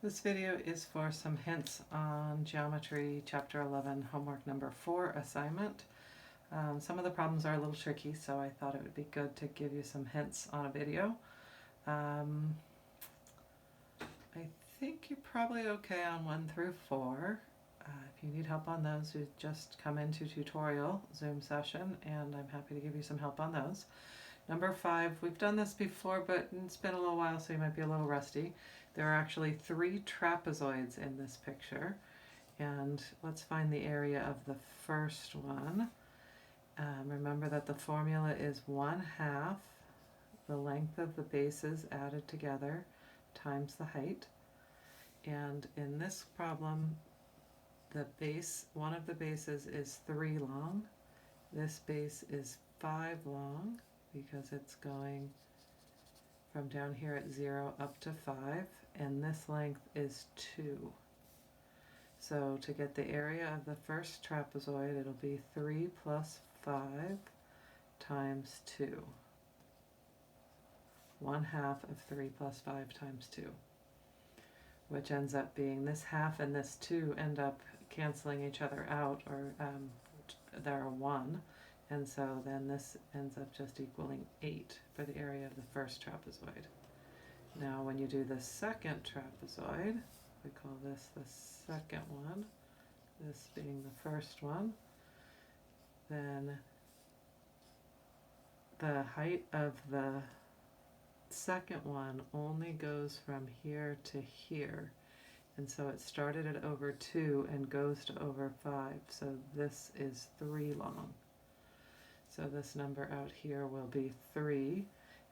This video is for some hints on Geometry Chapter 11 homework number 4 assignment. Some of the problems are a little tricky, so I thought it would be good to give you some hints on a video. I think you're probably okay on 1 through 4. If you need help on those, you just come into tutorial Zoom session and I'm happy to give you some help on those. Number 5, we've done this before, but it's been a little while, so you might be a little rusty. There are actually 3 trapezoids in this picture, and let's find the area of the first one. Remember that the formula is 1/2 the length of the bases added together times the height. And in this problem, one of the bases is 3 long. This base is 5 long because it's going from down here at 0 up to 5, and this length is 2. So to get the area of the first trapezoid, it'll be 3 plus 5 times 2. 1/2 of 3 plus 5 times 2, which ends up being this half and this 2 end up canceling each other out, or they're 1. And so then this ends up just equaling 8 for the area of the first trapezoid. Now when you do the second trapezoid, we call this the second one, this being the first one, then the height of the second one only goes from here to here. And so it started at over 2 and goes to over 5. So this is 3 long. So this number out here will be 3,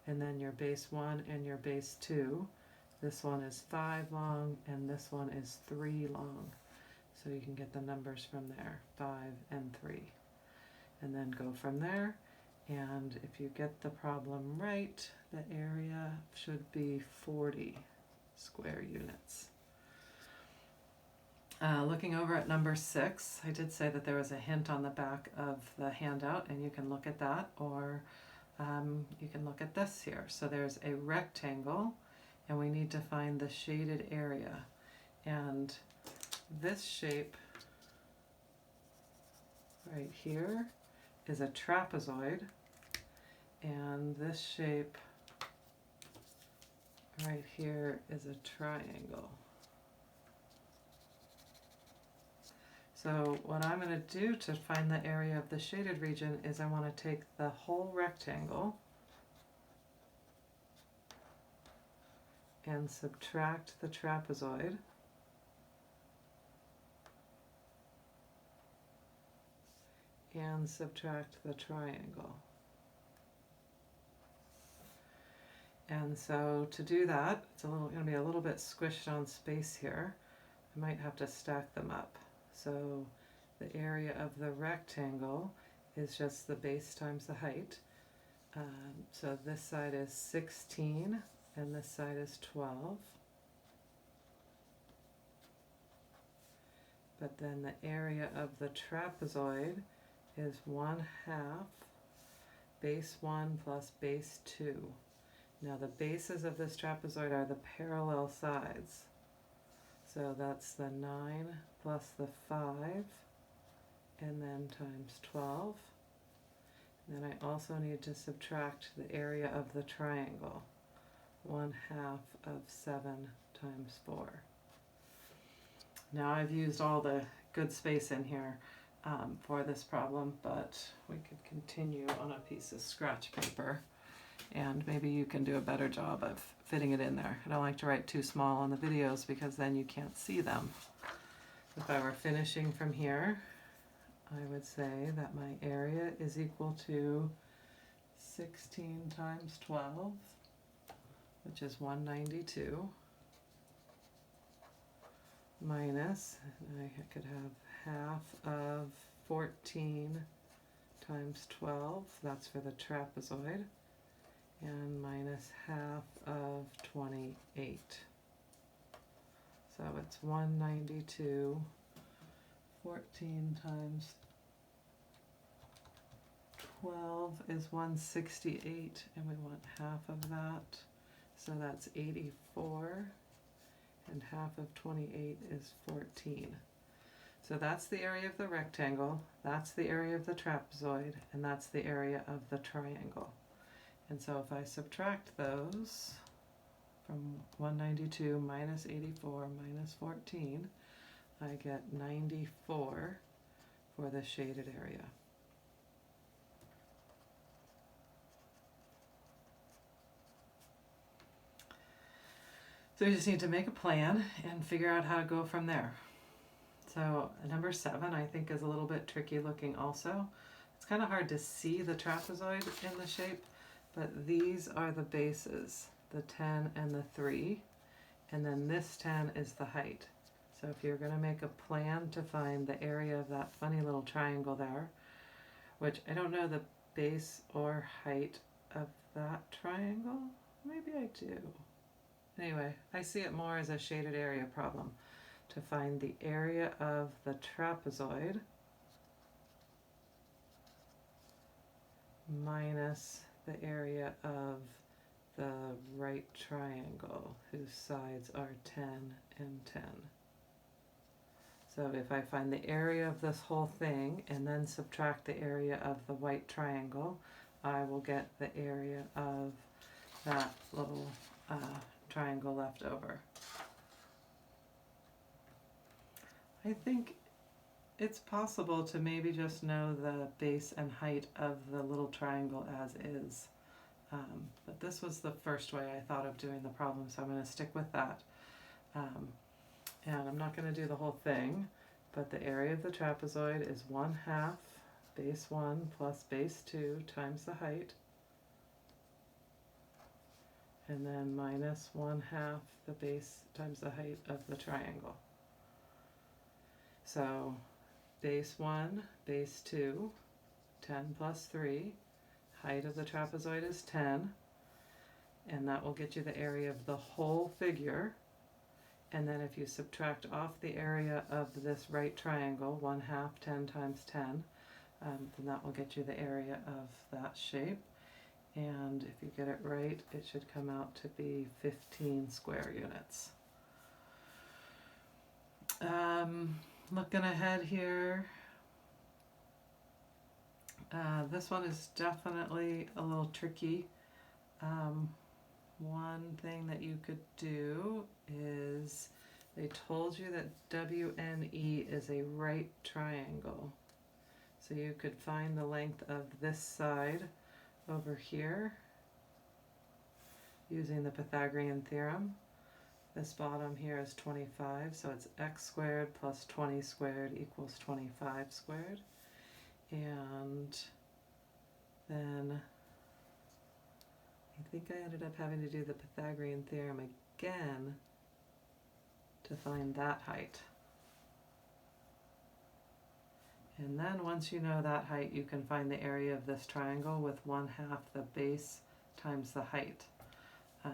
and then your base 1 and your base 2. This one is 5 long, and this one is 3 long. So you can get the numbers from there, 5 and 3. And then go from there, and if you get the problem right, the area should be 40 square units. Looking over at number 6, I did say that there was a hint on the back of the handout, and you can look at that, or you can look at this here. So there's a rectangle, and we need to find the shaded area. And this shape right here is a trapezoid, and this shape right here is a triangle. So what I'm going to do to find the area of the shaded region is I want to take the whole rectangle and subtract the trapezoid, and subtract the triangle. And so to do that, it's going to be a little bit squished on space here. I might have to stack them up. So the area of the rectangle is just the base times the height. So this side is 16 and this side is 12. But then the area of the trapezoid is 1/2 base 1 plus base 2. Now the bases of this trapezoid are the parallel sides. So that's the 9 plus the 5, and then times 12. And then I also need to subtract the area of the triangle, 1/2 of 7 times 4. Now I've used all the good space in here for this problem, but we could continue on a piece of scratch paper, and maybe you can do a better job of fitting it in there. I don't like to write too small on the videos because then you can't see them. If I were finishing from here, I would say that my area is equal to 16 times 12, which is 192, minus, I could have 1/2 of 14 times 12, that's for the trapezoid, and minus 1/2 of 28. So it's 192, 14 times 12 is 168, and we want 1/2 of that, so that's 84. and half of 28 is 14. So that's the area of the rectangle, that's the area of the trapezoid, and that's the area of the triangle. And so if I subtract those from 192 minus 84 minus 14, I get 94 for the shaded area. So you just need to make a plan and figure out how to go from there. So number 7 I think is a little bit tricky looking also. It's kind of hard to see the trapezoid in the shape, but these are the bases, the 10 and the 3, and then this 10 is the height. So if you're going to make a plan to find the area of that funny little triangle there, which I don't know the base or height of that triangle, maybe I do. Anyway, I see it more as a shaded area problem. To find the area of the trapezoid minus the area of the right triangle whose sides are 10 and 10. So if I find the area of this whole thing and then subtract the area of the white triangle, I will get the area of that little triangle left over. I think it's possible to maybe just know the base and height of the little triangle as is. But this was the first way I thought of doing the problem, so I'm going to stick with that. And I'm not going to do the whole thing, but the area of the trapezoid is 1/2 base 1 plus base 2 times the height, and then minus 1/2 the base times the height of the triangle. So base 1, base 2, 10 plus 3, height of the trapezoid is 10, and that will get you the area of the whole figure. And then if you subtract off the area of this right triangle, 1/2 10 times 10, then that will get you the area of that shape. And if you get it right, it should come out to be 15 square units. Looking ahead here, this one is definitely a little tricky. One thing that you could do is, they told you that WNE is a right triangle. So you could find the length of this side over here using the Pythagorean theorem. This bottom here is 25, so it's x squared plus 20 squared equals 25 squared. And then I think I ended up having to do the Pythagorean theorem again to find that height. And then once you know that height, you can find the area of this triangle with 1/2 the base times the height.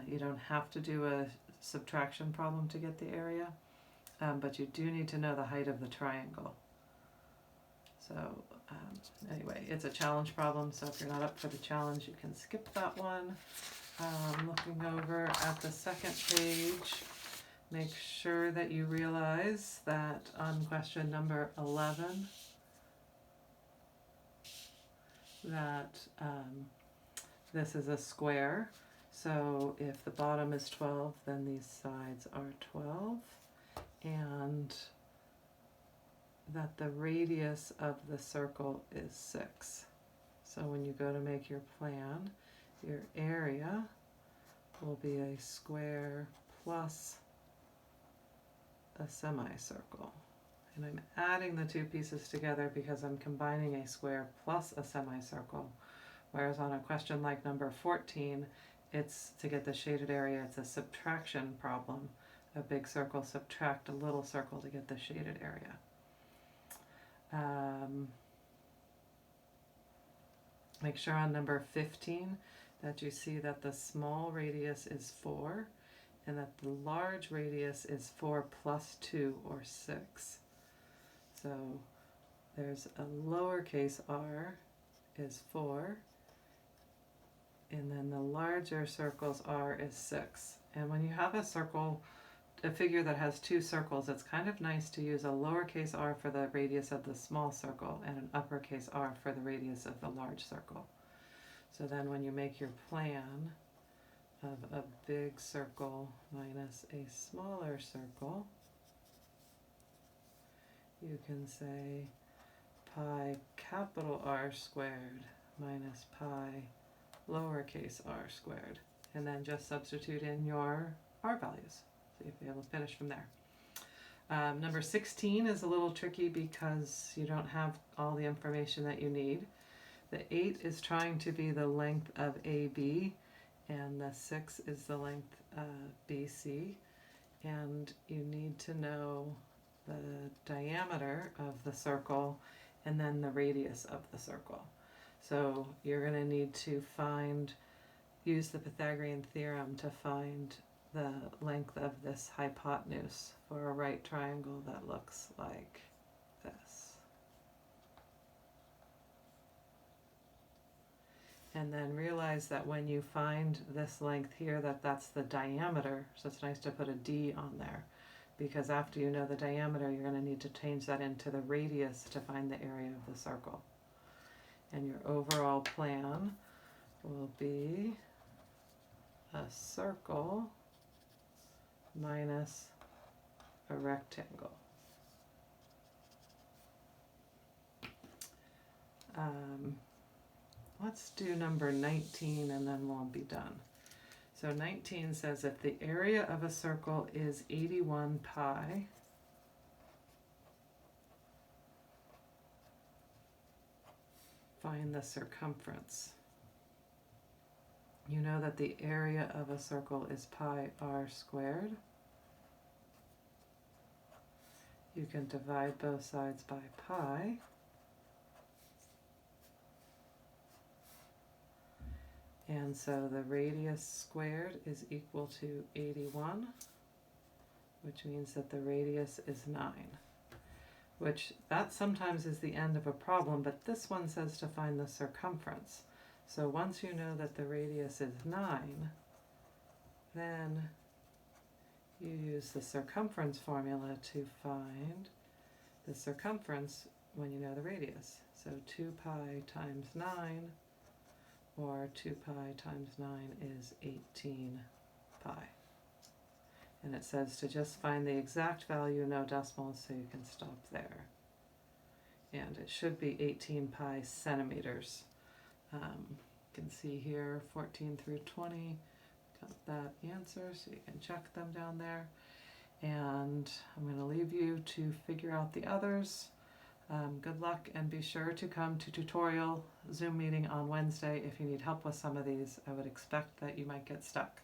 You don't have to do a subtraction problem to get the area, but you do need to know the height of the triangle. So anyway, it's a challenge problem, so if you're not up for the challenge, you can skip that one. Looking over at the second page, make sure that you realize that on question number 11, that this is a square. So if the bottom is 12, then these sides are 12, and that the radius of the circle is 6. So when you go to make your plan, your area will be a square plus a semicircle. And I'm adding the two pieces together because I'm combining a square plus a semicircle, whereas on a question like number 14, it's to get the shaded area, it's a subtraction problem. A big circle, subtract a little circle to get the shaded area. Make sure on number 15 that you see that the small radius is 4 and that the large radius is 4 plus 2 or 6. So there's a lowercase r is 4, and then the larger circle's r is 6. And when you have a circle, a figure that has two circles, it's kind of nice to use a lowercase r for the radius of the small circle and an uppercase R for the radius of the large circle. So then when you make your plan of a big circle minus a smaller circle, you can say pi capital R squared minus pi lowercase r squared, and then just substitute in your r values. So you'll be able to finish from there. Number 16 is a little tricky because you don't have all the information that you need. The 8 is trying to be the length of AB, and the 6 is the length BC, and you need to know the diameter of the circle and then the radius of the circle. So you're going to need to use the Pythagorean theorem to find the length of this hypotenuse for a right triangle that looks like this. And then realize that when you find this length here, that's the diameter, so it's nice to put a D on there, because after you know the diameter, you're going to need to change that into the radius to find the area of the circle. And your overall plan will be a circle minus a rectangle. Let's do number 19 and then we'll be done. So 19 says if the area of a circle is 81 pi, find the circumference. You know that the area of a circle is pi r squared. You can divide both sides by pi. And so the radius squared is equal to 81, which means that the radius is 9. Which that sometimes is the end of a problem, but this one says to find the circumference. So once you know that the radius is 9, then you use the circumference formula to find the circumference when you know the radius. So 2 pi times 9, or 2 pi times 9 is 18 pi. And it says to just find the exact value, no decimals, so you can stop there. And it should be 18 pi centimeters. You can see here 14 through 20, got that answer, so you can check them down there. And I'm going to leave you to figure out the others. Good luck, and be sure to come to tutorial Zoom meeting on Wednesday if you need help with some of these. I would expect that you might get stuck.